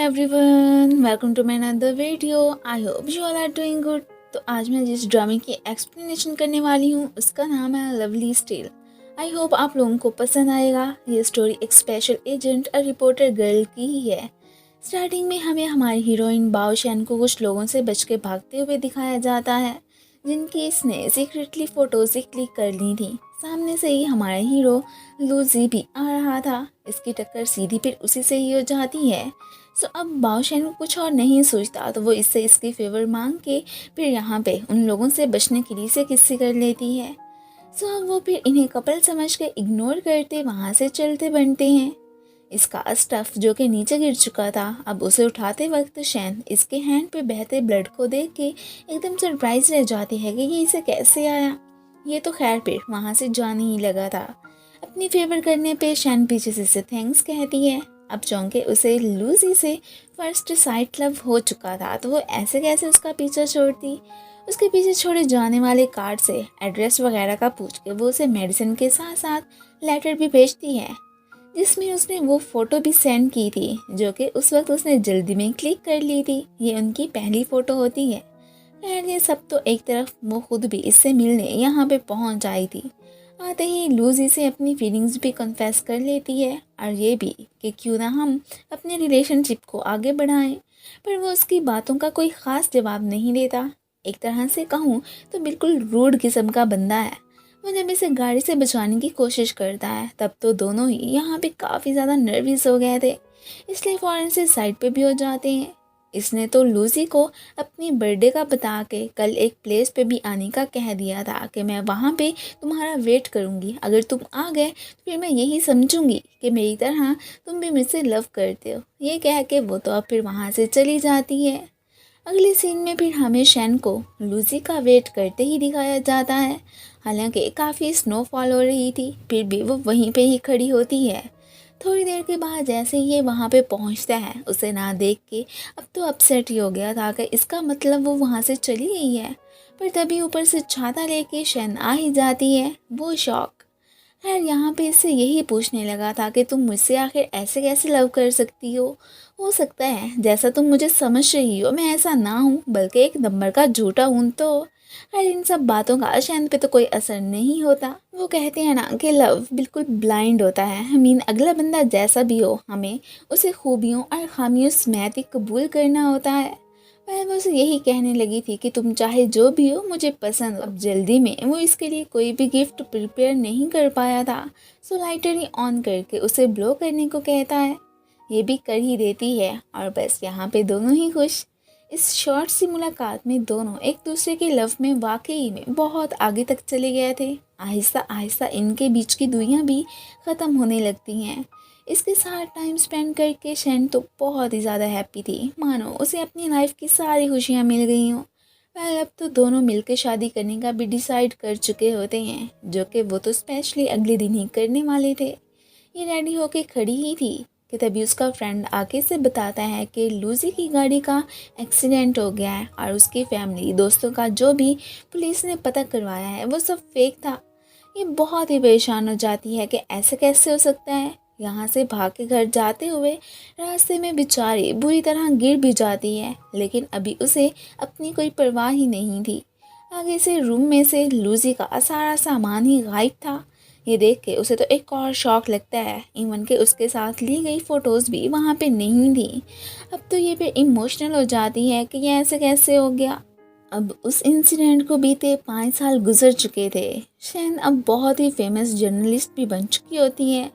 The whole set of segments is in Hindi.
Everyone, welcome to my another video. I hope you all are doing good. तो आज मैं जिस ड्रामे की एक्सप्लेनेशन करने वाली हूँ उसका नाम है लवली स्टील। आई होप आप लोगों को पसंद आएगा। ये स्टोरी एक स्पेशल एजेंट और रिपोर्टर गर्ल की ही है। स्टार्टिंग में हमें हमारी हीरोइन बाओ शैन को कुछ लोगों से बच के भागते हुए दिखाया जाता है, जिनकी इसने सीक्रेटली फ़ोटोज़ क्लिक कर ली थी। सामने से ही हमारा हीरो लूजी भी आ रहा था। इसकी टक्कर सीधी फिर उसी से ही हो जाती है। सो अब बाओ शैन कुछ और नहीं सोचता तो वो इससे इसकी फेवर मांग के फिर यहाँ पे उन लोगों से बचने के लिए से किस्से कर लेती है। सो अब वो फिर इन्हें कपल समझ के इग्नोर करते वहाँ से चलते बनते हैं। इसका स्टफ जो कि नीचे गिर चुका था, अब उसे उठाते वक्त शैन इसके हैंड पे बहते ब्लड को देख के एकदम सरप्राइज रह जाती है कि ये इसे कैसे आया। ये तो खैर फिर वहाँ से जाने ही लगा था। अपनी फेवर करने पे शैन पीछे से थैंक्स कहती है। अब चौंके उसे लूजी से फर्स्ट साइट लव हो चुका था तो वो ऐसे कैसे उसका पीछा छोड़ती। उसके पीछे छोड़े जाने वाले कार्ड से एड्रेस वगैरह का पूछ के वो उसे मेडिसिन के साथ साथ लेटर भी भेजती है, जिसमें उसने वो फ़ोटो भी सेंड की थी जो कि उस वक्त उसने जल्दी में क्लिक कर ली थी। ये उनकी पहली फ़ोटो होती है। खैर ये सब तो एक तरफ, वो खुद भी इससे मिलने यहाँ पे पहुँच आई थी। आते ही लूजी से अपनी फीलिंग्स भी कन्फेस कर लेती है और ये भी कि क्यों ना हम अपने रिलेशनशिप को आगे बढ़ाएं, पर वो उसकी बातों का कोई ख़ास जवाब नहीं देता। एक तरह से कहूँ तो बिल्कुल रूड किस्म का बंदा है। वो जब इसे गाड़ी से बचाने की कोशिश करता है तब तो दोनों ही यहाँ पे काफ़ी ज़्यादा नर्वस हो गए थे, इसलिए फ़ौरन से साइड पे भी हो जाते हैं। इसने तो लूसी को अपनी बर्थडे का बता के कल एक प्लेस पे भी आने का कह दिया था कि मैं वहाँ पे तुम्हारा वेट करूँगी, अगर तुम आ गए तो फिर मैं यही समझूंगी कि मेरी तरह तुम भी मुझसे लव करते हो। ये कह के वो तो अब फिर वहाँ से चली जाती है। अगले सीन में फिर हमें शैन को लूसी का वेट करते ही दिखाया जाता है। हालांकि काफ़ी स्नोफॉल हो रही थी फिर भी वो वहीं पे ही खड़ी होती है। थोड़ी देर के बाद जैसे ही ये वहाँ पे पहुँचता है उसे ना देख के अब तो अपसेट ही हो गया था कि इसका मतलब वो वहाँ से चली गई है। पर तभी ऊपर से छाता लेके शैन आ ही जाती है। वो शॉक। खैर यहाँ पे इससे यही पूछने लगा था कि तुम मुझसे आखिर ऐसे कैसे लव कर सकती हो सकता है जैसा तुम मुझे समझ रही हो मैं ऐसा ना हूँ बल्कि एक नंबर का झूठा हूँ। तो खैर इन सब बातों का शैन पे तो कोई असर नहीं होता। वो कहते हैं ना कि लव बिल्कुल ब्लाइंड होता है। अगला बंदा जैसा भी हो हमें उसे खूबियों और खामियों समेत ही कबूल करना होता है। मैं वो उसे यही कहने लगी थी कि तुम चाहे जो भी हो मुझे पसंद हो। अब जल्दी में वो इसके लिए कोई भी गिफ्ट प्रिपेयर नहीं कर पाया था, सो लाइटर ही ऑन करके उसे ब्लो करने को कहता है। ये भी कर ही देती है और बस यहाँ पे दोनों ही खुश। इस शॉर्ट सी मुलाकात में दोनों एक दूसरे के लव में वाकई में बहुत आगे तक चले गए थे। आहिस्ता आहिस्ता इनके बीच की दूरियां भी ख़त्म होने लगती हैं। इसके साथ टाइम स्पेंड करके शैन तो बहुत ही ज़्यादा हैप्पी थी, मानो उसे अपनी लाइफ की सारी खुशियाँ मिल गई हों। वेल अब तो दोनों मिलकर शादी करने का भी डिसाइड कर चुके होते हैं, जो कि वो तो स्पेशली अगले दिन ही करने वाले थे। ये रेडी होके खड़ी ही थी कि तभी उसका फ्रेंड आके से बताता है कि लूजी की गाड़ी का एक्सीडेंट हो गया है और उसकी फैमिली दोस्तों का जो भी पुलिस ने पता करवाया है वो सब फेक था। ये बहुत ही परेशान हो जाती है कि ऐसे कैसे हो सकता है। यहाँ से भाग के घर जाते हुए रास्ते में बेचारी बुरी तरह गिर भी जाती है, लेकिन अभी उसे अपनी कोई परवाह ही नहीं थी। आगे से रूम में से लूजी का सारा सामान ही गायब था। ये देख के उसे तो एक और शॉक लगता है, इवन के उसके साथ ली गई फ़ोटोज़ भी वहाँ पे नहीं थी। अब तो ये फिर इमोशनल हो जाती है कि ये ऐसे कैसे हो गया। अब उस इंसिडेंट को बीते 5 साल गुजर चुके थे। शैन अब बहुत ही फेमस जर्नलिस्ट भी बन चुकी होती है।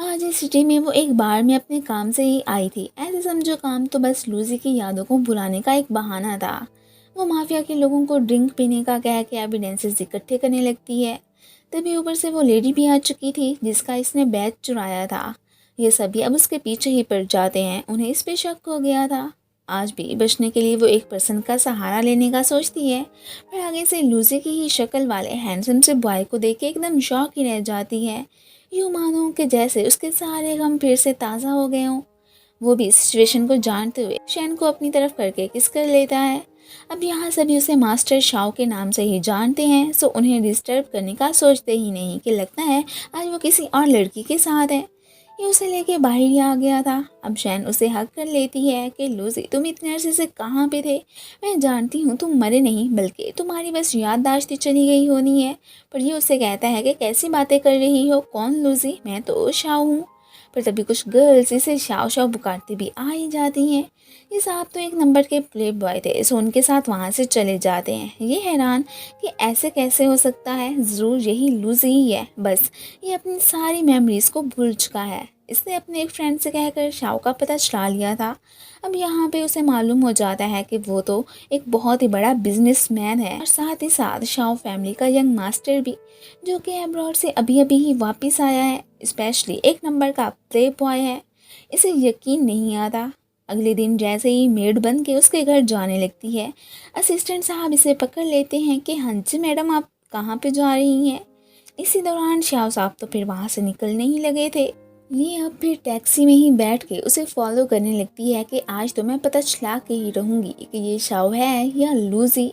आज इस सिटी में वो एक बार में अपने काम से ही आई थी। ऐसे समझो काम तो बस लूजी की यादों को भुलाने का एक बहाना था। वो माफिया के लोगों को ड्रिंक पीने का कह के एविडेंसेस इकट्ठे करने लगती है। तभी ऊपर से वो लेडी भी आ चुकी थी जिसका इसने बैग चुराया था। ये सभी अब उसके पीछे ही पड़ जाते हैं। उन्हें इस पे शक हो गया था। आज भी बचने के लिए वो एक पर्सन का सहारा लेने का सोचती है, पर आगे से लूजी की ही शक्ल वाले हैंडसम से बॉय को देख के एकदम शॉक ही रह जाती है। यूँ मानो कि जैसे उसके सारे गम फिर से ताज़ा हो गए हों। वो भी सिचुएशन को जानते हुए शैन को अपनी तरफ करके किस कर लेता है। अब यहाँ सभी उसे मास्टर शाओ के नाम से ही जानते हैं, सो उन्हें डिस्टर्ब करने का सोचते ही नहीं कि लगता है आज वो किसी और लड़की के साथ है। ये उसे लेके बाहर ही आ गया था। अब शैन उसे हक कर लेती है कि लूसी, तुम इतने अरसे से कहाँ पे थे? मैं जानती हूँ तुम मरे नहीं, बल्कि तुम्हारी बस याददाश्त ही चली गई होनी है। पर ये उससे कहता है कि कैसी बातें कर रही हो, कौन लूसी? मैं तो शाओ हूँ। पर तभी कुछ गर्ल्स इसे शाओ शाओ पुकारती भी आ ही जाती हैं। ये साहब तो एक नंबर के प्ले बॉय थे, सो उनके साथ वहाँ से चले जाते हैं। ये हैरान कि ऐसे कैसे हो सकता है, ज़रूर यही लूजी ही है। बस ये अपनी सारी मेमोरीज़ को भूल चुका है। इसने अपने एक फ्रेंड से कहकर शाओ का पता चला लिया था। अब यहाँ पे उसे मालूम हो जाता है कि वो तो एक बहुत ही बड़ा बिजनेसमैन है, और साथ ही साथ शाओ फैमिली का यंग मास्टर भी, जो कि अब्रॉड से अभी अभी ही वापस आया है। स्पेशली एक नंबर का प्ले बॉय है। इसे यकीन नहीं आता। अगले दिन जैसे ही मेड बन के उसके घर जाने लगती है, असिस्टेंट साहब इसे पकड़ लेते हैं कि हाँ जी मैडम, आप कहाँ पे जा रही हैं? इसी दौरान शाओ साहब तो फिर वहाँ से निकलने ही लगे थे। ये अब फिर टैक्सी में ही बैठ के उसे फॉलो करने लगती है कि आज तो मैं पता चला के ही रहूँगी कि ये शाओ है या लूजी।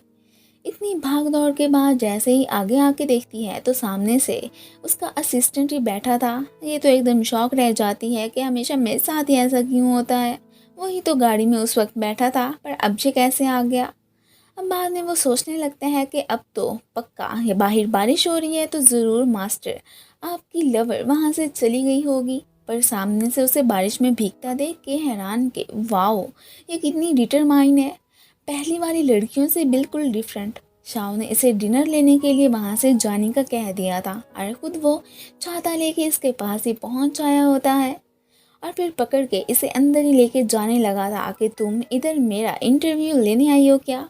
इतनी भाग दौड़ के बाद जैसे ही आगे आके देखती है तो सामने से उसका असिस्टेंट ही बैठा था। ये तो एकदम शॉक रह जाती है कि हमेशा मेरे साथ ही ऐसा क्यों होता है। वही तो गाड़ी में उस वक्त बैठा था, पर अब ये कैसे आ गया? अब बाद में वो सोचने लगता है कि अब तो पक्का ये बाहर बारिश हो रही है, तो ज़रूर मास्टर आपकी लवर वहाँ से चली गई होगी। पर सामने से उसे बारिश में भीगता देख के हैरान के वाओ, ये कितनी डिटरमाइन है, पहली वाली लड़कियों से बिल्कुल डिफरेंट। शाओ ने इसे डिनर लेने के लिए वहाँ से जाने का कह दिया था, और खुद वो छाता लेके इसके पास ही पहुँच आया होता है, और फिर पकड़ के इसे अंदर ही लेके जाने लगा था कि तुम इधर मेरा इंटरव्यू लेने आई हो क्या?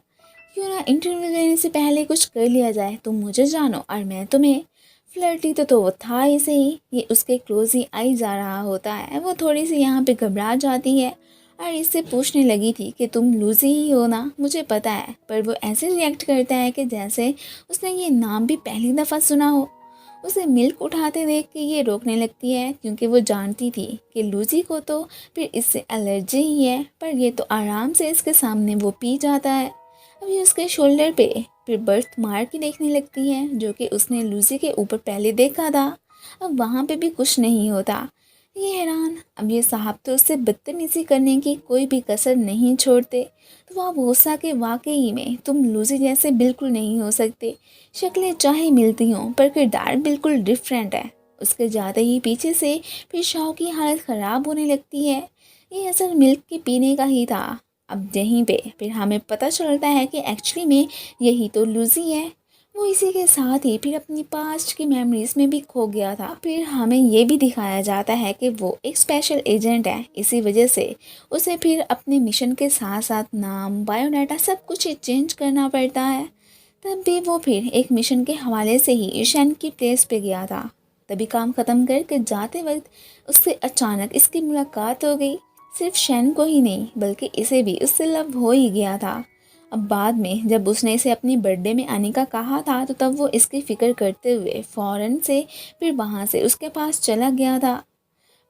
क्यों ना इंटरव्यू लेने से पहले कुछ कर लिया जाए, तुम मुझे जानो और मैं तुम्हें। फ्लर्टी तो वो था ही सही। ये उसके क्लोज ही आई जा रहा होता है। वो थोड़ी सी यहाँ पे घबरा जाती है और इससे पूछने लगी थी कि तुम लूजी ही हो ना? मुझे पता है। पर वो ऐसे रिएक्ट करता है कि जैसे उसने ये नाम भी पहली दफ़ा सुना हो। उसे मिल्क उठाते देख के ये रोकने लगती है, क्योंकि वो जानती थी कि लूजी को तो फिर इससे एलर्जी ही है। पर ये तो आराम से इसके सामने वो पी जाता है। अब ये उसके शोल्डर पे फिर बर्थ मार्क ही देखने लगती है, जो कि उसने लूसी के ऊपर पहले देखा था। अब वहाँ पे भी कुछ नहीं होता। ये हैरान। अब ये साहब तो उससे बदतमीजी करने की कोई भी कसर नहीं छोड़ते। तो आप गुस्सा के वाकई में तुम लूसी जैसे बिल्कुल नहीं हो सकते। शक्लें चाहे मिलती हों, पर किरदार बिल्कुल डिफरेंट है। उसके जाते ही पीछे से फिर शाओ की हालत ख़राब होने लगती है। ये असल मिल्क के पीने का ही था। अब यहीं पे फिर हमें पता चलता है कि एक्चुअली में यही तो लूजी है। वो इसी के साथ ही फिर अपनी पास्ट की मेमोरीज में भी खो गया था। फिर हमें ये भी दिखाया जाता है कि वो एक स्पेशल एजेंट है। इसी वजह से उसे फिर अपने मिशन के साथ साथ नाम, बायोडाटा सब कुछ ही चेंज करना पड़ता है। तब भी वो फिर एक मिशन के हवाले से ही ईशान की प्लेस पे गया था। तभी काम ख़त्म करके जाते वक्त उससे अचानक इसकी मुलाकात हो गई। सिर्फ शैन को ही नहीं, बल्कि इसे भी उससे लव हो ही गया था। अब बाद में जब उसने इसे अपनी बर्थडे में आने का कहा था, तो तब वो इसकी फ़िक्र करते हुए फ़ौरन से फिर वहाँ से उसके पास चला गया था।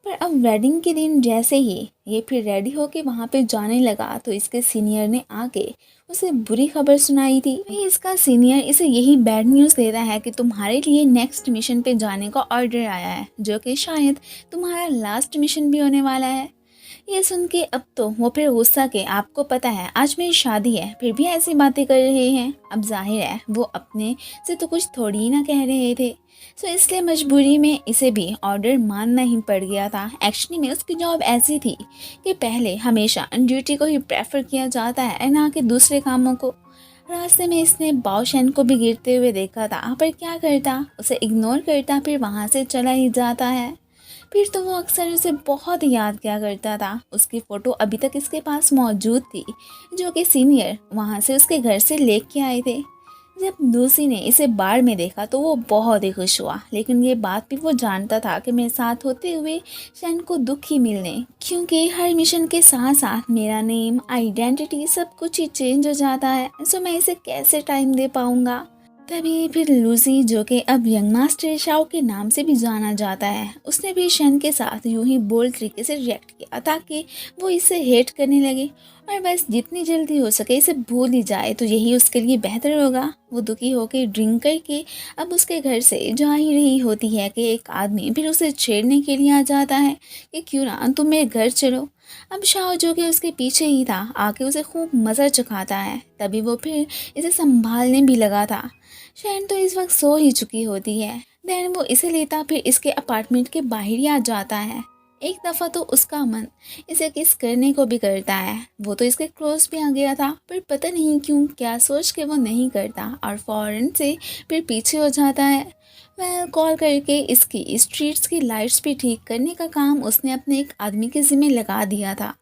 पर अब वेडिंग के दिन जैसे ही ये फिर रेडी होके वहाँ पे जाने लगा, तो इसके सीनियर ने आके उसे बुरी खबर सुनाई थी। वही इसका सीनियर इसे यही बैड न्यूज़ देता है कि तुम्हारे लिए नेक्स्ट मिशन पे जाने का ऑर्डर आया है, जो कि शायद तुम्हारा लास्ट मिशन भी होने वाला है। ये सुन के अब तो वो फिर गुस्सा के, आपको पता है आज मेरी शादी है, फिर भी ऐसी बातें कर रहे हैं। अब जाहिर है वो अपने से तो कुछ थोड़ी ही ना कह रहे थे। सो इसलिए मजबूरी में इसे भी ऑर्डर मानना ही पड़ गया था। एक्चुअली में उसकी जॉब ऐसी थी कि पहले हमेशा ड्यूटी को ही प्रेफर किया जाता है, ना कि दूसरे कामों को। रास्ते में इसने बाओशेन को भी गिरते हुए देखा था, पर क्या करता, उसे इग्नोर करता फिर वहाँ से चला ही जाता है। फिर तो वो अक्सर उसे बहुत याद किया करता था। उसकी फ़ोटो अभी तक इसके पास मौजूद थी, जो कि सीनियर वहाँ से उसके घर से लेके आए थे। जब लूसी ने इसे बार में देखा तो वो बहुत ही खुश हुआ, लेकिन ये बात भी वो जानता था कि मेरे साथ होते हुए शैन को दुख ही मिलने, क्योंकि हर मिशन के साथ साथ मेरा नेम, आइडेंटिटी सब कुछ ही चेंज हो जाता है। सो मैं इसे कैसे टाइम दे पाऊँगा। तभी फिर लूसी, जो कि अब यंग मास्टर शाओ के नाम से भी जाना जाता है, उसने भी शन के साथ यूं ही बोल्ड तरीके से रिएक्ट किया ताकि वो इसे हेट करने लगे और बस जितनी जल्दी हो सके इसे भूल ही जाए तो यही उसके लिए बेहतर होगा। वो दुखी होकर ड्रिंक करके अब उसके घर से जा ही रही होती है कि एक आदमी फिर उसे छेड़ने के लिए आ जाता है कि क्यों ना तुम मेरे घर चलो। अब शाओ, जो कि उसके पीछे ही था, आके उसे खूब मज़ा चखाता है। तभी वो फिर इसे संभालने भी लगा था। शैन तो इस वक्त सो ही चुकी होती है। देन वो इसे लेता फिर इसके अपार्टमेंट के बाहर ही आ जाता है। एक दफ़ा तो उसका मन इसे किस करने को भी करता है। वो तो इसके क्लोज भी आ गया था, पर पता नहीं क्यों क्या सोच के वो नहीं करता और फौरन से फिर पीछे हो जाता है। वह कॉल करके इसकी स्ट्रीट्स की लाइट्स भी ठीक करने का काम उसने अपने एक आदमी के ज़िम्मे लगा दिया था।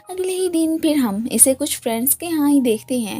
अगले ही दिन फिर हम इसे कुछ फ्रेंड्स के यहाँ ही देखते हैं।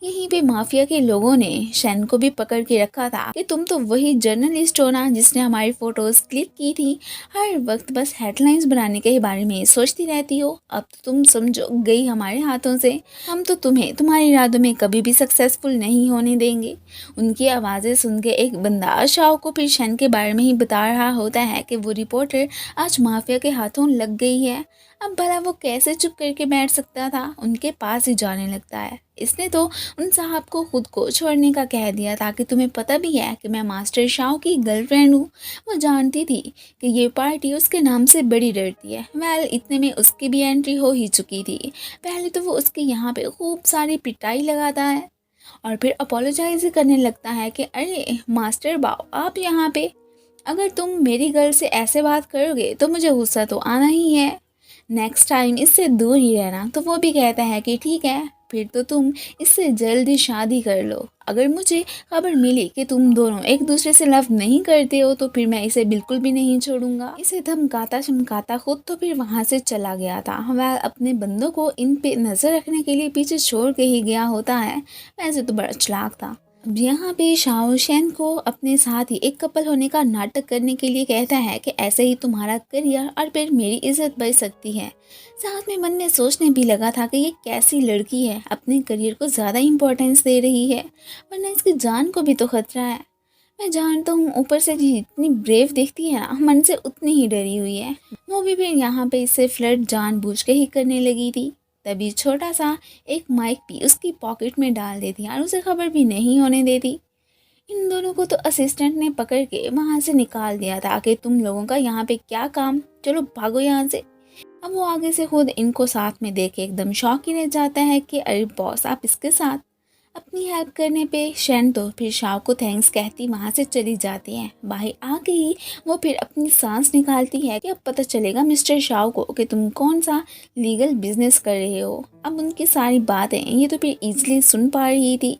यहीं पे माफिया के लोगों ने शैन को भी पकड़ के रखा था कि तुम तो वही जर्नलिस्ट हो ना जिसने हमारी फोटोज क्लिक की थी। हर वक्त बस हेडलाइंस बनाने के बारे में सोचती रहती हो। अब तो तुम समझो गई हमारे हाथों से। हम तो तुम्हें तुम्हारे इरादों में कभी भी सक्सेसफुल नहीं होने देंगे। उनकी आवाज़ें सुन के एक बंदा शाओ को फिर शैन के बारे में ही बता रहा होता है कि वो रिपोर्टर आज माफिया के हाथों लग गई है। अब भला वो कैसे चुप करके बैठ सकता था, उनके पास ही जाने लगता है। इसने तो उन साहब को खुद को छोड़ने का कह दिया था कि तुम्हें पता भी है कि मैं मास्टर शाओ की गर्लफ्रेंड हूँ। वो जानती थी कि ये पार्टी उसके नाम से बड़ी डरती है। वेल, इतने में उसकी भी एंट्री हो ही चुकी थी। पहले तो वो उसके यहाँ पे खूब सारी पिटाई लगाता है और फिर अपोलोजाइज करने लगता है कि अरे मास्टर बाओ, आप यहाँ पे, अगर तुम मेरी गर्ल से ऐसे बात करोगे तो मुझे गुस्सा तो आना ही है। नेक्स्ट टाइम इससे दूर ही रहना। तो वो भी कहता है कि ठीक है, फिर तो तुम इससे जल्दी शादी कर लो। अगर मुझे खबर मिली कि तुम दोनों एक दूसरे से लव नहीं करते हो तो फिर मैं इसे बिल्कुल भी नहीं छोड़ूंगा। इसे धमकाता चमकाता खुद तो फिर वहाँ से चला गया था। वह अपने बंदों को इन पे नज़र रखने के लिए पीछे छोड़ के ही गया होता है। वैसे तो बड़ा चालाक था। अब यहाँ पे शाओ शैन को अपने साथ ही एक कपल होने का नाटक करने के लिए कहता है कि ऐसे ही तुम्हारा करियर और फिर मेरी इज्जत बढ़ सकती है। साथ में मन में सोचने भी लगा था कि ये कैसी लड़की है, अपने करियर को ज़्यादा इम्पोर्टेंस दे रही है, वरना इसकी जान को भी तो खतरा है। मैं जानता हूँ ऊपर से जितनी ब्रेव दिखती है ना, मन से उतनी ही डरी हुई है। वो भी फिर यहाँ पे इससे फ्लर्ट जानबूझ के ही करने लगी थी। तभी छोटा सा एक माइक भी उसकी पॉकेट में डाल देती और उसे खबर भी नहीं होने देती। इन दोनों को तो असिस्टेंट ने पकड़ के वहाँ से निकाल दिया था कि तुम लोगों का यहाँ पे क्या काम, चलो भागो यहाँ से। अब वो आगे से खुद इनको साथ में देख के एकदम शॉक ही रह जाता है कि अरे बॉस, आप इसके साथ। अपनी हेल्प करने पे शैन तो फिर शाओ को थैंक्स कहती वहाँ से चली जाती है। बाहर आ गई वो फिर अपनी सांस निकालती है कि अब पता चलेगा मिस्टर शाओ को कि तुम कौन सा लीगल बिजनेस कर रहे हो। अब उनकी सारी बातें ये तो फिर इजीली सुन पा रही थी,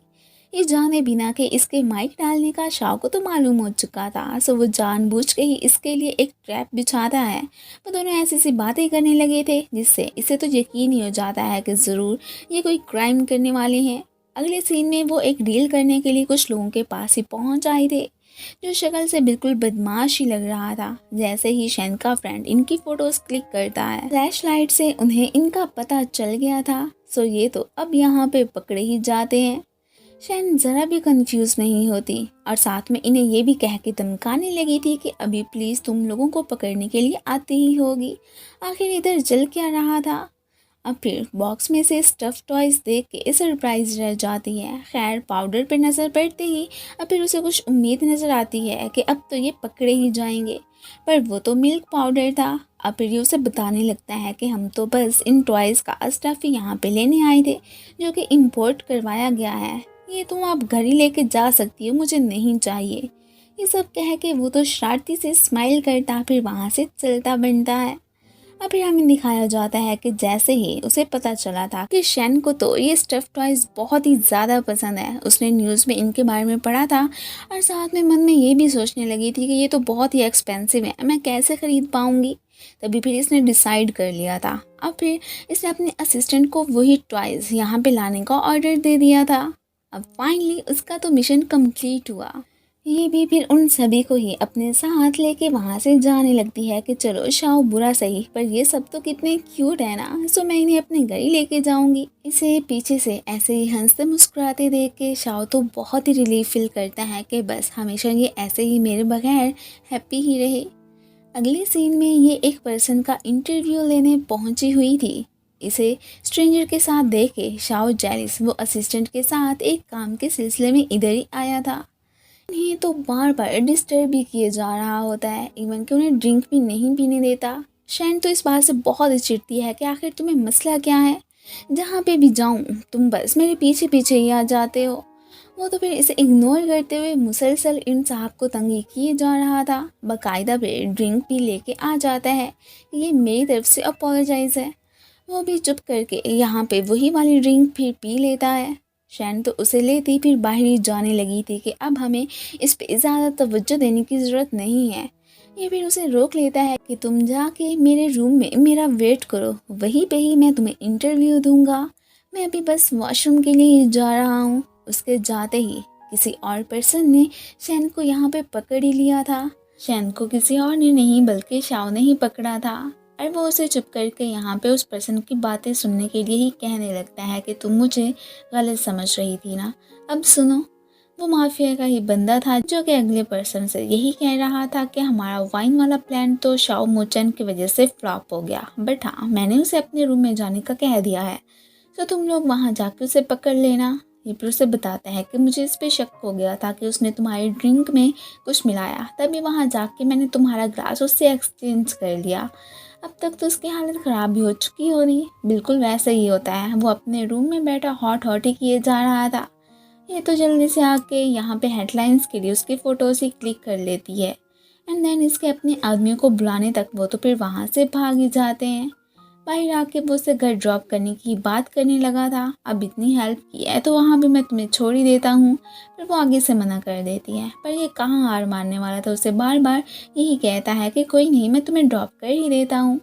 ये जाने बिना कि इसके माइक डालने का शाओ को तो मालूम हो चुका था। सो वो जानबूझ के ही इसके लिए एक ट्रैप बिछाता है। वो दोनों ऐसी सी बातें करने लगे थे जिससे इसे तो यकीन ही हो जाता है कि ज़रूर ये कोई क्राइम करने वाले हैं। अगले सीन में वो एक डील करने के लिए कुछ लोगों के पास ही पहुंच आए थे, जो शक्ल से बिल्कुल बदमाश ही लग रहा था। जैसे ही शैन का फ्रेंड इनकी फोटोज क्लिक करता है, फ्लैश लाइट से उन्हें इनका पता चल गया था। सो ये तो अब यहाँ पे पकड़े ही जाते हैं। शैन ज़रा भी कंफ्यूज नहीं होती और साथ में इन्हें ये भी कह के धमकाने लगी थी कि अभी प्लीज़ तुम लोगों को पकड़ने के लिए आती ही होगी। आखिर इधर जल क्या रहा था। अब फिर बॉक्स में से स्टफ टॉयज देख के सरप्राइज रह जाती है। खैर, पाउडर पे नज़र पड़ते ही अब फिर उसे कुछ उम्मीद नज़र आती है कि अब तो ये पकड़े ही जाएंगे, पर वो तो मिल्क पाउडर था। अब फिर ये उसे बताने लगता है कि हम तो बस इन टॉयज़ का स्टफ ही यहाँ पे लेने आए थे, जो कि इम्पोर्ट करवाया गया है। ये तुम आप घर ही लेके जा सकती हो, मुझे नहीं चाहिए। ये सब कह के वो तो शरारती से स्माइल करता फिर वहाँ से चलता बनता है। अब फिर हमें दिखाया जाता है कि जैसे ही उसे पता चला था कि शैन को तो ये स्टफ टॉयज बहुत ही ज़्यादा पसंद है, उसने न्यूज़ में इनके बारे में पढ़ा था और साथ में मन में ये भी सोचने लगी थी कि ये तो बहुत ही एक्सपेंसिव है, मैं कैसे ख़रीद पाऊँगी। तभी फिर इसने डिसाइड कर लिया था। अब फिर इसने अपने असिस्टेंट को वही टॉयज़ यहाँ पे लाने का ऑर्डर दे दिया था। अब फाइनली उसका तो मिशन कंप्लीट हुआ। ये भी फिर उन सभी को ही अपने साथ लेके वहाँ से जाने लगती है कि चलो शाओ बुरा सही पर ये सब तो कितने क्यूट है ना, सो मैं इन्हें अपने घर ही लेके जाऊंगी। इसे पीछे से ऐसे ही हंसते मुस्कुराते देख के शाओ तो बहुत ही रिलीफ फील करता है कि बस हमेशा ये ऐसे ही मेरे बगैर हैप्पी ही रहे। अगले सीन में ये एक पर्सन का इंटरव्यू लेने पहुंची हुई थी। इसे स्ट्रेंजर के साथ देख के शाओ जेलिस वो असिस्टेंट के साथ एक काम के सिलसिले में इधर ही आया था। इन्हें तो बार बार डिस्टर्ब भी किए जा रहा होता है, इवन कि उन्हें ड्रिंक भी नहीं पीने देता। शैन तो इस बात से बहुत ही चिढ़ती है कि आखिर तुम्हें मसला क्या है, जहाँ पे भी जाऊँ तुम बस मेरे पीछे पीछे ही आ जाते हो। वो तो फिर इसे इग्नोर करते हुए मुसलसल इन साहब को तंगी किए जा रहा था। बाकायदा फिर ड्रिंक भी लेके आ जाता है, ये मेरी तरफ से अपोलोजाइज है। वो भी चुप करके यहाँ पे वही वाली ड्रिंक फिर पी लेता है। शैन तो उसे लेती फिर बाहर ही जाने लगी थी कि अब हमें इस पे ज़्यादा तवज्जो देने की ज़रूरत नहीं है। ये फिर उसे रोक लेता है कि तुम जाके मेरे रूम में मेरा वेट करो, वहीं पे ही मैं तुम्हें इंटरव्यू दूंगा। मैं अभी बस वॉशरूम के लिए ही जा रहा हूँ। उसके जाते ही किसी और पर्सन ने शैन को यहाँ पे पकड़ ही लिया था। शैन को किसी और ने नहीं बल्कि शाओ ने ही पकड़ा था और वो उसे चुप करके यहाँ पे उस पर्सन की बातें सुनने के लिए ही कहने लगता है कि तुम मुझे गलत समझ रही थी ना, अब सुनो। वो माफिया का ही बंदा था जो कि अगले पर्सन से यही कह रहा था कि हमारा वाइन वाला प्लान तो शाओ मोचन की वजह से फ्लॉप हो गया, बट हाँ मैंने उसे अपने रूम में जाने का कह दिया है, तो तुम लोग वहाँ जाके उसे पकड़ लेना। ये फिर उसे बताता है कि मुझे इस पे शक हो गया था कि उसने तुम्हारी ड्रिंक में कुछ मिलाया, तभी वहाँ जाके मैंने तुम्हारा ग्लास उससे एक्सचेंज कर लिया। अब तक तो उसकी हालत ख़राब भी हो चुकी होनी। बिल्कुल वैसा ही होता है, वो अपने रूम में बैठा हॉट हॉट ही किए जा रहा था। ये तो जल्दी से आके यहाँ पे हेडलाइंस के लिए उसकी फ़ोटोज़ ही क्लिक कर लेती है एंड देन इसके अपने आदमियों को बुलाने तक वो तो फिर वहाँ से भाग ही जाते हैं। बाहर आके वो उसे घर ड्रॉप करने की बात करने लगा था, अब इतनी हेल्प की है तो वहाँ भी मैं तुम्हें छोड़ ही देता हूँ, पर वो आगे से मना कर देती है। पर ये कहाँ हार मानने वाला था, उसे बार बार यही कहता है कि कोई नहीं मैं तुम्हें ड्रॉप कर ही देता हूँ।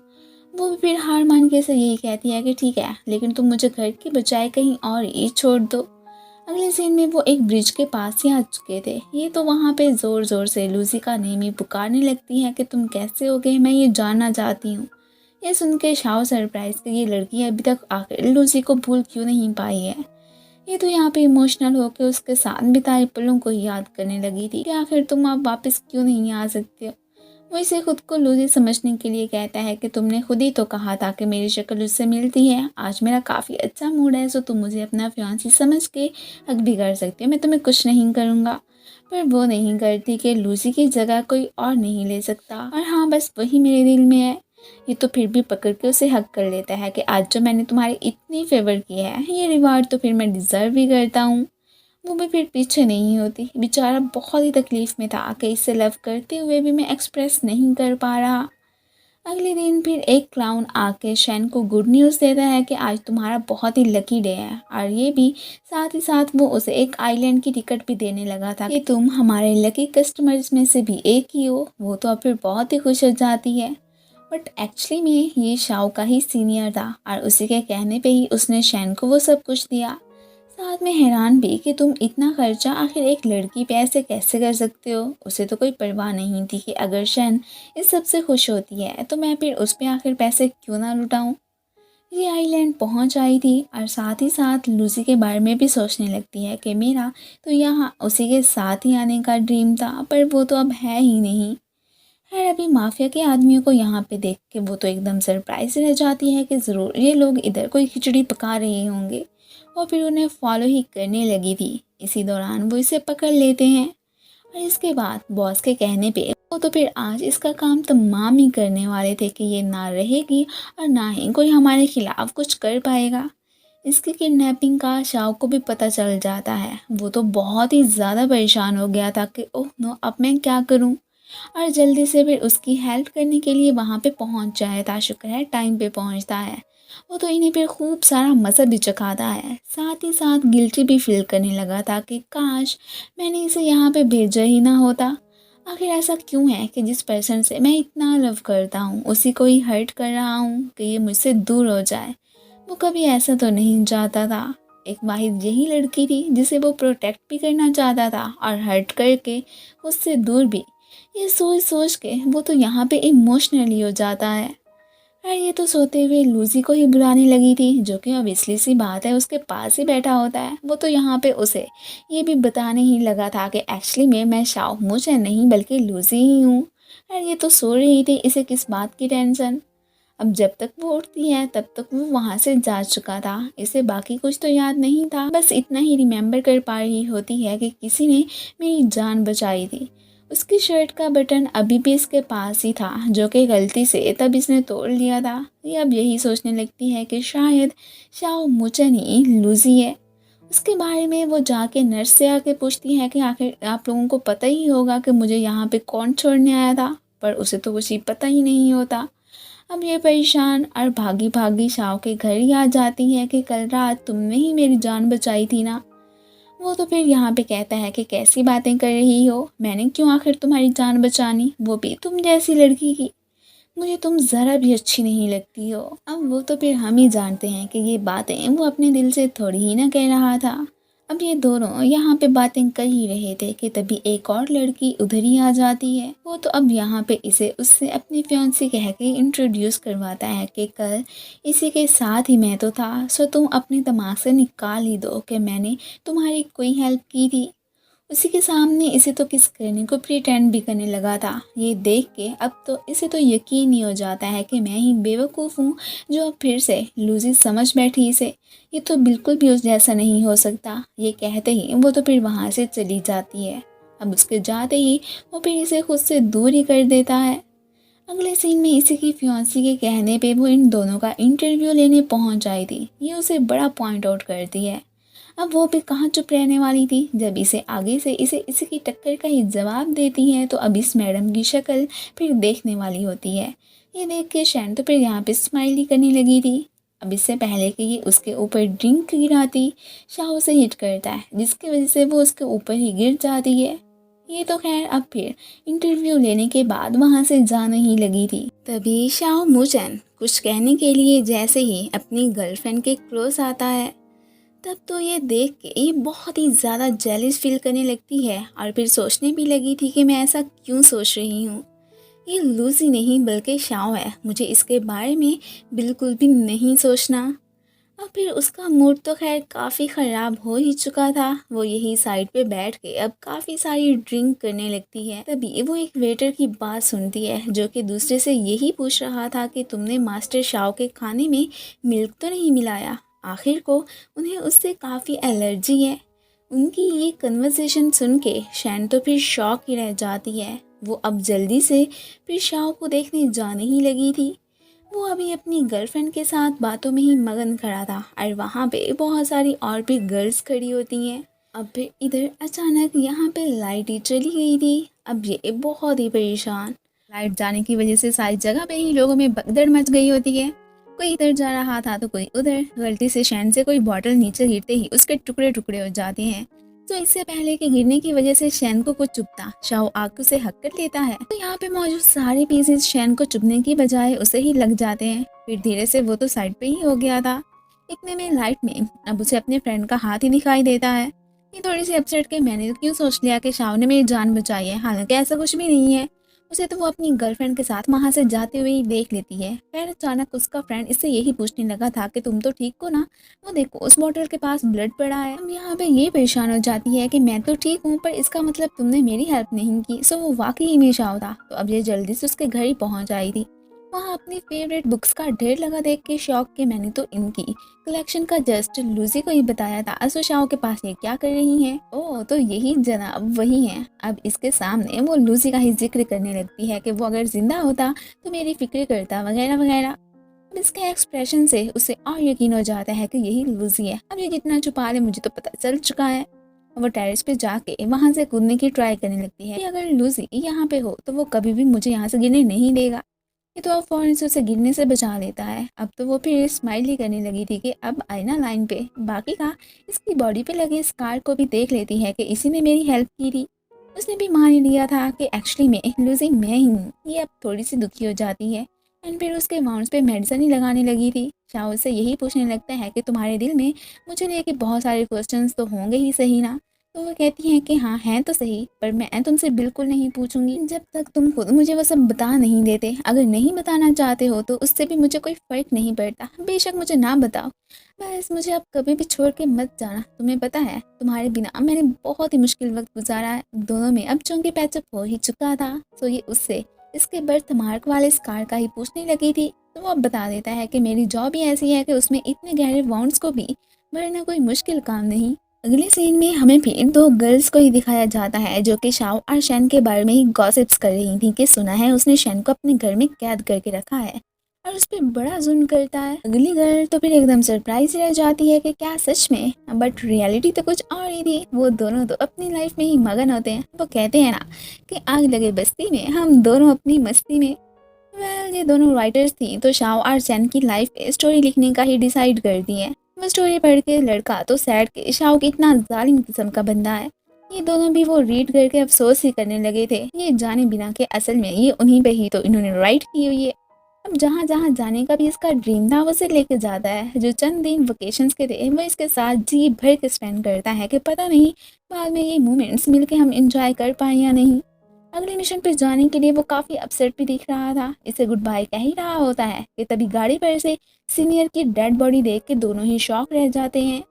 वो भी फिर हार मान के से यही कहती है कि ठीक है लेकिन तुम मुझे घर के बजाय कहीं और ही छोड़ दो। अगले सीन में वो एक ब्रिज के पास ही आ चुके थे। ये तो वहाँ पे ज़ोर ज़ोर से लूसी का नेम ही पुकारने लगती है कि तुम कैसे हो गए, मैं ये जानना चाहती हूँ। ये सुन के शाओ सरप्राइज कि ये लड़की अभी तक आखिर लूसी को भूल क्यों नहीं पाई है। ये तो यहाँ पे इमोशनल होकर उसके साथ बिताए पलों को याद करने लगी थी कि आखिर तुम अब वापस क्यों नहीं आ सकते हो। वो इसे खुद को लूजी समझने के लिए कहता है कि तुमने खुद ही तो कहा था कि मेरी शक्ल उससे मिलती है, आज मेरा काफ़ी अच्छा मूड है, सो तुम मुझे अपना फियांसी समझ के हक भी कर सकती हो, मैं तुम्हें कुछ नहीं करूँगा। पर वो नहीं करती कि लूसी की जगह कोई और नहीं ले सकता, और हाँ बस वही मेरे दिल में है। ये तो फिर भी पकड़ के उसे हक कर लेता है कि आज जो मैंने तुम्हारी इतनी फेवर की है ये रिवार्ड तो फिर मैं डिज़र्व भी करता हूँ। वो भी फिर पीछे नहीं होती, बेचारा बहुत ही तकलीफ़ में था कि इसे लव करते हुए भी मैं एक्सप्रेस नहीं कर पा रहा। अगले दिन फिर एक क्लाउन आके शैन को गुड न्यूज़ देता है कि आज तुम्हारा बहुत ही लकी डे है, और ये भी साथ ही साथ वो उसे एक आइलैंड की टिकट भी देने लगा था कि तुम हमारे लकी कस्टमर्स में से भी एक ही हो। वो तो अब फिर बहुत ही खुश हो जाती है, बट एक्चुअली में ये शाओ का ही सीनियर था और उसी के कहने पे ही उसने शैन को वो सब कुछ दिया। साथ में हैरान भी कि तुम इतना खर्चा आखिर एक लड़की पे ऐसे कैसे कर सकते हो। उसे तो कोई परवाह नहीं थी कि अगर शैन इस सब से खुश होती है तो मैं फिर उस पर आखिर पैसे क्यों ना लुटाऊं। ये आइलैंड पहुंच आई थी और साथ ही साथ लूसी के बारे में भी सोचने लगती है कि मेरा तो यहाँ उसी के साथ ही आने का ड्रीम था, पर वो तो अब है ही नहीं। खैर अभी माफिया के आदमियों को यहाँ पे देख के वो तो एकदम सरप्राइज रह जाती है कि ज़रूर ये लोग इधर कोई खिचड़ी पका रहे होंगे, और फिर उन्हें फॉलो ही करने लगी थी। इसी दौरान वो इसे पकड़ लेते हैं और इसके बाद बॉस के कहने पे वो तो फिर आज इसका काम तमाम ही करने वाले थे कि ये ना रहेगी और ना ही कोई हमारे खिलाफ कुछ कर पाएगा। इसकी किडनैपिंग का शाओ को भी पता चल जाता है। वो तो बहुत ही ज़्यादा परेशान हो गया था कि ओह नो अब मैं क्या करूं, और जल्दी से फिर उसकी हेल्प करने के लिए वहाँ पे पहुँच जाता। शुक्र है टाइम पे पहुँचता है। वो तो इन्हें फिर खूब सारा मज़ा भी चखाता है, साथ ही साथ गिल्टी भी फील करने लगा था कि काश मैंने इसे यहाँ पे भेजा ही ना होता। आखिर ऐसा क्यों है कि जिस पर्सन से मैं इतना लव करता हूँ उसी को ही हर्ट कर रहा हूँ कि ये मुझसे दूर हो जाए। वो कभी ऐसा तो नहीं चाहता था। एक वाहिद यही लड़की थी जिसे वो प्रोटेक्ट भी करना चाहता था और हर्ट करके उससे दूर भी। ये सोच सोच के वो तो यहाँ पे इमोशनली हो जाता है। और ये तो सोते हुए लूसी को ही बुलाने लगी थी, जो कि ऑब्वियसली सी बात है, उसके पास ही बैठा होता है। वो तो यहाँ पे उसे ये भी बताने ही लगा था कि एक्चुअली मैं शाओ मुझे नहीं बल्कि लूसी ही हूँ। और ये तो सो रही थी, इसे किस बात की टेंशन। अब जब तक वो उठती है तब तक वो वहाँ से जा चुका था। इसे बाकी कुछ तो याद नहीं था, बस इतना ही रिमेम्बर कर पा रही होती है कि किसी ने मेरी जान बचाई थी। उसकी शर्ट का बटन अभी भी इसके पास ही था, जो कि गलती से तब इसने तोड़ लिया था। ये अब यही सोचने लगती है कि शायद शाओ मुझे नहीं लूजी है। उसके बारे में वो जाके नर्स से आके पूछती है कि आखिर आप लोगों को पता ही होगा कि मुझे यहाँ पे कौन छोड़ने आया था, पर उसे तो कुछ ही पता ही नहीं होता। अब ये परेशान और भागी भागी शाओ के घर ही आ जाती है कि कल रात तुमने ही मेरी जान बचाई थी ना। वो तो फिर यहाँ पे कहता है कि कैसी बातें कर रही हो, मैंने क्यों आखिर तुम्हारी जान बचानी, वो भी तुम जैसी लड़की की। मुझे तुम ज़रा भी अच्छी नहीं लगती हो। अब वो तो फिर हम ही जानते हैं कि ये बातें वो अपने दिल से थोड़ी ही ना कह रहा था। अब ये दोनों यहाँ पे बातें कर ही रहे थे कि तभी एक और लड़की उधर ही आ जाती है। वो तो अब यहाँ पे इसे उससे अपनी फियांसी कह के इंट्रोड्यूस करवाता है कि कल इसी के साथ ही मैं तो था, सो तुम अपने दिमाग से निकाल ही दो कि मैंने तुम्हारी कोई हेल्प की थी। उसी के सामने इसे तो किस करने को प्रिटेंड भी करने लगा था। ये देख के अब तो इसे तो यकीन ही हो जाता है कि मैं ही बेवकूफ़ हूँ जो अब फिर से लूजी समझ बैठी इसे। ये तो बिल्कुल भी उस जैसा नहीं हो सकता। ये कहते ही वो तो फिर वहाँ से चली जाती है। अब उसके जाते ही वो फिर इसे खुद से दूर ही कर देता है। अगले सीन में इसी की फियांसी के कहने पे वो इन दोनों का इंटरव्यू लेने पहुंच आई थी। ये उसे बड़ा पॉइंट आउट करती है। अब वो भी कहाँ चुप रहने वाली थी, जब इसे आगे से इसे इसी की टक्कर का ही जवाब देती है तो अब इस मैडम की शक्ल फिर देखने वाली होती है। ये देख के शैन तो फिर यहाँ पे स्माइल ही करने लगी थी। अब इससे पहले कि ये उसके ऊपर ड्रिंक गिराती, शाह उसे हिट करता है जिसकी वजह से वो उसके ऊपर ही गिर जाती है। ये तो खैर अब फिर इंटरव्यू लेने के बाद वहाँ से जाने ही लगी थी। तभी शाओ मुचेन कुछ कहने के लिए जैसे ही अपनी गर्लफ्रेंड के क्लोज आता है, तब तो ये देख के ये बहुत ही ज़्यादा जेलिस फील करने लगती है और फिर सोचने भी लगी थी कि मैं ऐसा क्यों सोच रही हूँ। ये लूसी नहीं बल्कि शाओ है, मुझे इसके बारे में बिल्कुल भी नहीं सोचना। और फिर उसका मूड तो खैर काफ़ी ख़राब हो ही चुका था। वो यही साइड पे बैठ के अब काफ़ी सारी ड्रिंक करने लगती है। तभी वो एक वेटर की बात सुनती है जो कि दूसरे से यही पूछ रहा था कि तुमने मास्टर शाओ के खाने में मिल्क तो नहीं मिलाया। आखिर को उन्हें उससे काफ़ी एलर्जी है। उनकी ये कन्वर्सेशन सुन के शैन तो फिर शॉक ही रह जाती है। वो अब जल्दी से फिर शाओ को देखने जाने ही लगी थी। वो अभी अपनी गर्लफ्रेंड के साथ बातों में ही मगन खड़ा था और वहाँ पे बहुत सारी और भी गर्ल्स खड़ी होती हैं। अब फिर इधर अचानक यहाँ पे लाइट ही चली गई थी। अब ये बहुत ही परेशान। लाइट जाने की वजह से सारी जगह पे ही लोगों में भगदड़ मच गई होती है। कोई इधर जा रहा था तो कोई उधर। गलती से शैन से कोई बॉटल नीचे गिरते ही उसके टुकड़े टुकड़े हो जाते हैं। तो इससे पहले कि गिरने की वजह से शैन को कुछ चुभता, शाओ आग से हक कर लेता है। तो यहाँ पे मौजूद सारे पीसेस शैन को चुभने की बजाय उसे ही लग जाते हैं। फिर धीरे से वो तो साइड पे ही हो गया था। इतने में लाइट में अब उसे अपने फ्रेंड का हाथ ही दिखाई देता है। ये थोड़ी सी अपसेट के मैंने तो क्यों सोच लिया कि शाओ ने मेरी जान बचाई है, हालांकि ऐसा कुछ भी नहीं है। उसे तो वो अपनी गर्लफ्रेंड के साथ वहाँ से जाते हुए ही देख लेती है। फिर अचानक उसका फ्रेंड इससे यही पूछने लगा था कि तुम तो ठीक हो ना, वो देखो उस बॉटल के पास ब्लड पड़ा है। अब यहाँ पे ये परेशान हो जाती है कि मैं तो ठीक हूँ पर इसका मतलब तुमने मेरी हेल्प नहीं की। सो वो वाकई में शाओ था। तो अब ये जल्दी से उसके घर ही पहुँच आई थी। वहाँ अपनी फेवरेट बुक्स का ढेर लगा देख के शौक के मैंने तो इनकी कलेक्शन का जस्ट लूजी को ही बताया था। असो शाओ के पास ये क्या कर रही हैं? ओह तो यही जनाब वही हैं। अब इसके सामने वो लूजी का ही जिक्र करने लगती है कि वो अगर जिंदा होता तो मेरी फिक्र करता वगैरह वगैरह। अब इसके एक्सप्रेशन से उसे और यकीन हो जाता है कि यही लूजी है। अब ये जितना छुपा ले मुझे तो पता चल चुका है। वो टेरेस पे जाके वहाँ से कूदने की ट्राई करने लगती है कि अगर लूजी यहाँ पे हो तो वो कभी भी मुझे यहाँ से गिरने नहीं देगा। ये तो अब फौरन से उसे गिरने से बचा लेता है। अब तो वो फिर स्माइल ही करने लगी थी कि अब आई ना लाइन पे। बाकी का इसकी बॉडी पे लगे स्कार को भी देख लेती है कि इसी ने मेरी हेल्प की थी। उसने भी मान ही लिया था कि एक्चुअली में लूजिंग मैं ही हूँ। ये अब थोड़ी सी दुखी हो जाती है। एंड फिर उसके वाउंड्स पे मेडिसिन ही लगाने लगी थी। शाह उससे यही पूछने लगता है कि तुम्हारे दिल में मुझे लेके बहुत सारे क्वेश्चंस तो होंगे ही सही ना। तो वो कहती हैं कि हाँ हैं तो सही, पर मैं तुमसे बिल्कुल नहीं पूछूंगी जब तक तुम खुद मुझे वो सब बता नहीं देते। अगर नहीं बताना चाहते हो तो उससे भी मुझे कोई फ़र्क नहीं पड़ता, बेशक मुझे ना बताओ, बस मुझे अब कभी भी छोड़ के मत जाना। तुम्हें पता है तुम्हारे बिना मैंने बहुत ही मुश्किल वक्त गुजारा है। दोनों में अब चूंकि पैचअप हो ही चुका था, तो ये उससे इसके बर्थ मार्क वाले स्कार का ही पूछने लगी थी। तो वो अब बता देता है कि मेरी जॉब ही ऐसी है कि उसमें इतने गहरे वाउंड्स को भी भरना कोई मुश्किल काम नहीं। अगले सीन में हमें फिर दो गर्ल्स को ही दिखाया जाता है जो कि शाओ और शैन के बारे में ही गॉसिप्स कर रही थी कि सुना है उसने शैन को अपने घर में कैद करके रखा है और उस पर बड़ा जुल्म करता है। अगली गर्ल तो फिर एकदम सरप्राइज रह जाती है कि क्या सच में, बट रियलिटी तो कुछ और ही थी। वो दोनों तो अपनी लाइफ में ही मगन होते हैं। वो कहते हैं ना कि आग लगे बस्ती में, हम दोनों अपनी मस्ती में। वेल, ये दोनों राइटर्स थी तो शाओ और सैन की लाइफ पे स्टोरी लिखने का ही डिसाइड करती हैं। वो स्टोरी पढ़ के लड़का तो सैड के शाओ कितना जालिम किस्म का बंदा है, ये दोनों भी वो रीड करके अफसोस ही करने लगे थे, ये जाने बिना के असल में ये उन्हीं पे ही तो इन्होंने राइट की हुई है। अब जहाँ जहाँ जाने का भी इसका ड्रीम था वो उसे लेके जाता है। जो चंद दिन वेकेशंस के थे वो इसके साथ जी भर के स्पेंड करता है कि पता नहीं बाद में ये मोमेंट्स मिलके हम इंजॉय कर पाए या नहीं। अगले मिशन पर जाने के लिए वो काफ़ी अपसेट भी दिख रहा था। इसे गुड बाय कह ही रहा होता है कि तभी गाड़ी पर से सीनियर की डेड बॉडी देख के दोनों ही शॉक रह जाते हैं।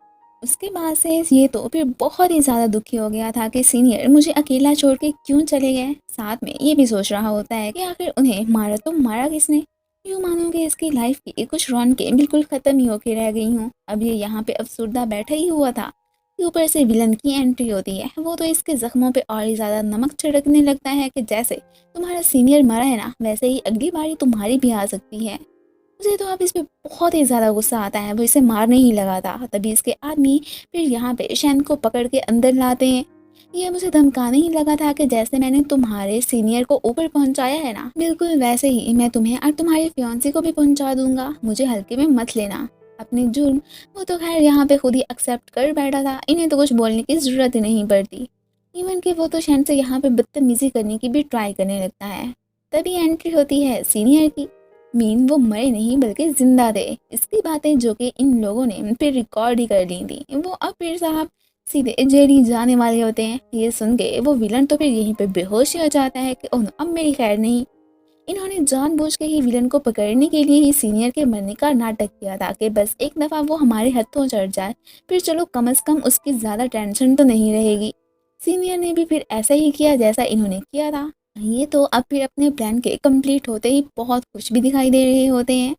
उसके बाद से ये तो फिर बहुत ही ज़्यादा दुखी हो गया था कि सीनियर मुझे अकेला छोड़ के क्यों चले गए। साथ में ये भी सोच रहा होता है कि आखिर उन्हें मारा तो मारा किसने। यूँ मानो कि इसकी लाइफ की कुछ रौनकें बिल्कुल ख़त्म ही होके रह गई हूँ। अब ये यहाँ पे अफसुर्दा बैठा ही हुआ था कि ऊपर से विलन की एंट्री होती है। वो तो इसके ज़ख्मों पे और ही ज़्यादा नमक छिड़कने लगता है कि जैसे तुम्हारा सीनियर मरा है ना, वैसे ही अगली बारी तुम्हारी भी आ सकती है। मुझे तो अब इस पे बहुत ही ज़्यादा गुस्सा आता है। वो इसे मारने ही लगा था, तभी इसके आदमी फिर यहाँ पे शैन को पकड़ के अंदर लाते हैं। ये मुझे धमकाने ही लगा था कि जैसे मैंने तुम्हारे सीनियर को ऊपर पहुंचाया है ना, बिल्कुल वैसे ही मैं तुम्हें और तुम्हारे फियांसी को भी पहुंचा दूंगा। मुझे हल्के में मत लेना अपने जुर्म। वो तो खैर यहाँ पे खुद ही एक्सेप्ट कर बैठा था, इन्हें तो कुछ बोलने की ज़रूरत ही नहीं पड़ती। इवन कि वो तो शैन से यहाँ पे बदतमीजी करने की भी ट्राई करने लगता है। तभी एंट्री होती है सीनियर की। मीन वो मरे नहीं बल्कि जिंदा थे। इसकी बातें जो कि इन लोगों ने फिर रिकॉर्ड ही कर ली थी, वो अब फिर साहब सीधे जेल ही जाने वाले होते हैं। ये सुन के वो विलन तो फिर यहीं पे बेहोश ही हो जाता है कि ओह अब मेरी खैर नहीं। इन्होंने जानबूझ के ही विलन को पकड़ने के लिए ही सीनियर के मरने का नाटक किया था कि बस एक दफ़ा वो हमारे हथों चढ़ जाए, फिर चलो कम से कम उसकी ज़्यादा टेंशन तो नहीं रहेगी। सीनियर ने भी फिर ऐसा ही किया जैसा इन्होंने किया था। ये तो अब फिर अपने प्लान के कंप्लीट होते ही बहुत खुश भी दिखाई दे रहे होते हैं।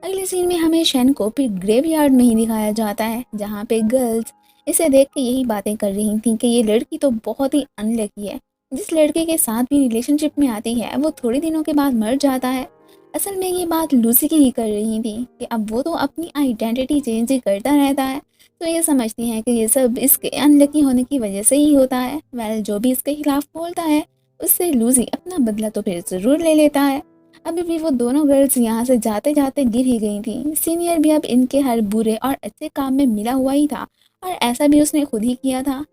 अगले सीन में हमें शैन को फिर ग्रेवयार्ड में ही दिखाया जाता है, जहाँ पे गर्ल्स इसे देख के यही बातें कर रही थी कि ये लड़की तो बहुत ही अनलकी है। जिस लड़के के साथ भी रिलेशनशिप में आती है वो थोड़े दिनों के बाद मर जाता है। असल में ये बात लूसी की ही कर रही थी कि अब वो तो अपनी आइडेंटिटी चेंज ही करता रहता है, तो ये समझती हैं कि ये सब इसके अनलकी होने की वजह से ही होता है। वेल, जो भी इसके खिलाफ बोलता है उससे लूसी अपना बदला तो फिर ज़रूर ले लेता है। अभी भी वो दोनों गर्ल्स यहाँ से जाते जाते गिर ही गई थी। सीनियर भी अब इनके हर बुरे और अच्छे काम में मिला हुआ ही था, और ऐसा भी उसने खुद ही किया था।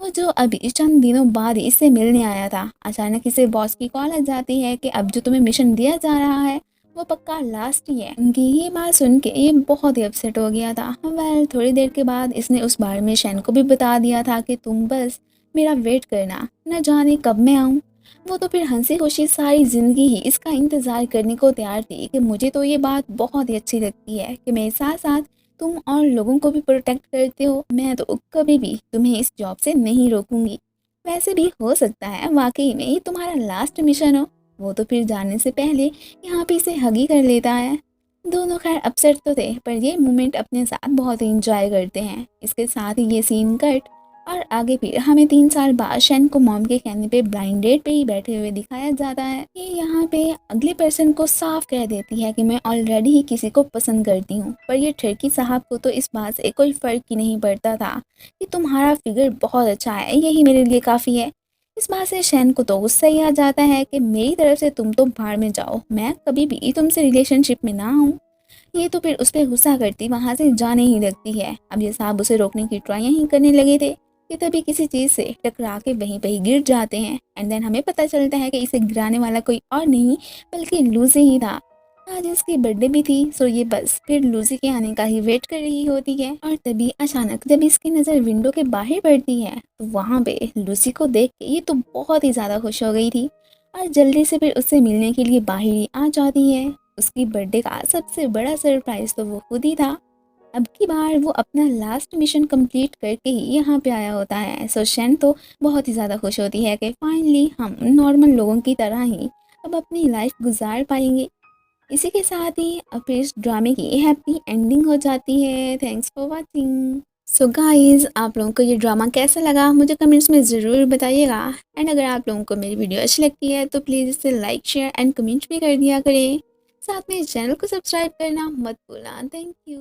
वो जो अभी चंद दिनों बाद ही इससे मिलने आया था, अचानक इसे बॉस की कॉल आ जाती है कि अब जो तुम्हें मिशन दिया जा रहा है वो पक्का लास्ट ही है। उनकी ये बात सुन के ये बहुत ही अपसेट हो गया था। वेल, थोड़ी देर के बाद इसने उस बार में शैन को भी बता दिया था कि तुम बस मेरा वेट करना, न जाने कब मैं आऊँ। वो तो फिर हंसी खुशी सारी ज़िंदगी ही इसका इंतज़ार करने को तैयार थी कि मुझे तो ये बात बहुत ही अच्छी लगती है कि मेरे साथ साथ तुम और लोगों को भी प्रोटेक्ट करते हो। मैं तो कभी भी तुम्हें इस जॉब से नहीं रोकूंगी। वैसे भी हो सकता है वाकई में ये तुम्हारा लास्ट मिशन हो। वो तो फिर जाने से पहले यहाँ पे इसे हगी कर लेता है। दोनों खैर अपसेट तो थे, पर ये मोमेंट अपने साथ बहुत ही इंजॉय करते हैं। इसके साथ ही ये सीन कट और आगे फिर हमें 3 साल बाद शैन को मॉम के कहने पे ब्लाइंड डेट पे ही बैठे हुए दिखाया जाता है। ये यहाँ पे अगले पर्सन को साफ कह देती है कि मैं ऑलरेडी ही किसी को पसंद करती हूँ, पर ये ठरकी साहब को तो इस बात से कोई फ़र्क ही नहीं पड़ता था कि तुम्हारा फिगर बहुत अच्छा है, यही मेरे लिए काफ़ी है। इस बात से शैन को तो गुस्सा ही आ जाता है कि मेरी तरफ से तुम तो भाड़ में जाओ, मैं कभी भी तुमसे रिलेशनशिप में ना हूँ। ये तो फिर उस पर गुस्सा करती वहाँ से जाने ही लगती है। अब ये साहब उसे रोकने की ट्राइयाँ ही करने लगे थे कि तभी किसी चीज़ से टकरा के वहीं पे ही गिर जाते हैं। एंड देन हमें पता चलता है कि इसे गिराने वाला कोई और नहीं बल्कि लूसी ही था। आज इसकी बर्थडे भी थी, सो ये बस फिर लूसी के आने का ही वेट कर रही होती है। और तभी अचानक जब इसकी नज़र विंडो के बाहर पड़ती है तो वहाँ पे लूसी को देख के ये तो बहुत ही ज़्यादा खुश हो गई थी और जल्दी से फिर उससे मिलने के लिए बाहर ही आ जाती है। उसकी बर्थडे का सबसे बड़ा सरप्राइज तो वो खुद ही था। अब की बार वो अपना लास्ट मिशन कंप्लीट करके ही यहाँ पे आया होता है। सो शेन तो बहुत ही ज़्यादा खुश होती है कि फाइनली हम नॉर्मल लोगों की तरह ही अब अपनी लाइफ गुजार पाएंगे। इसी के साथ ही अब इस ड्रामे की हैप्पी एंडिंग हो जाती है। Thanks for watching. So guys, आप लोगों को ये ड्रामा कैसा लगा मुझे कमेंट्स में ज़रूर बताइएगा। एंड अगर आप लोगों को मेरी वीडियो अच्छी लगती है तो प्लीज़ इसे लाइक शेयर एंड कमेंट भी कर दिया करें। साथ में इस चैनल को सब्सक्राइब करना मत भूलना। Thank you.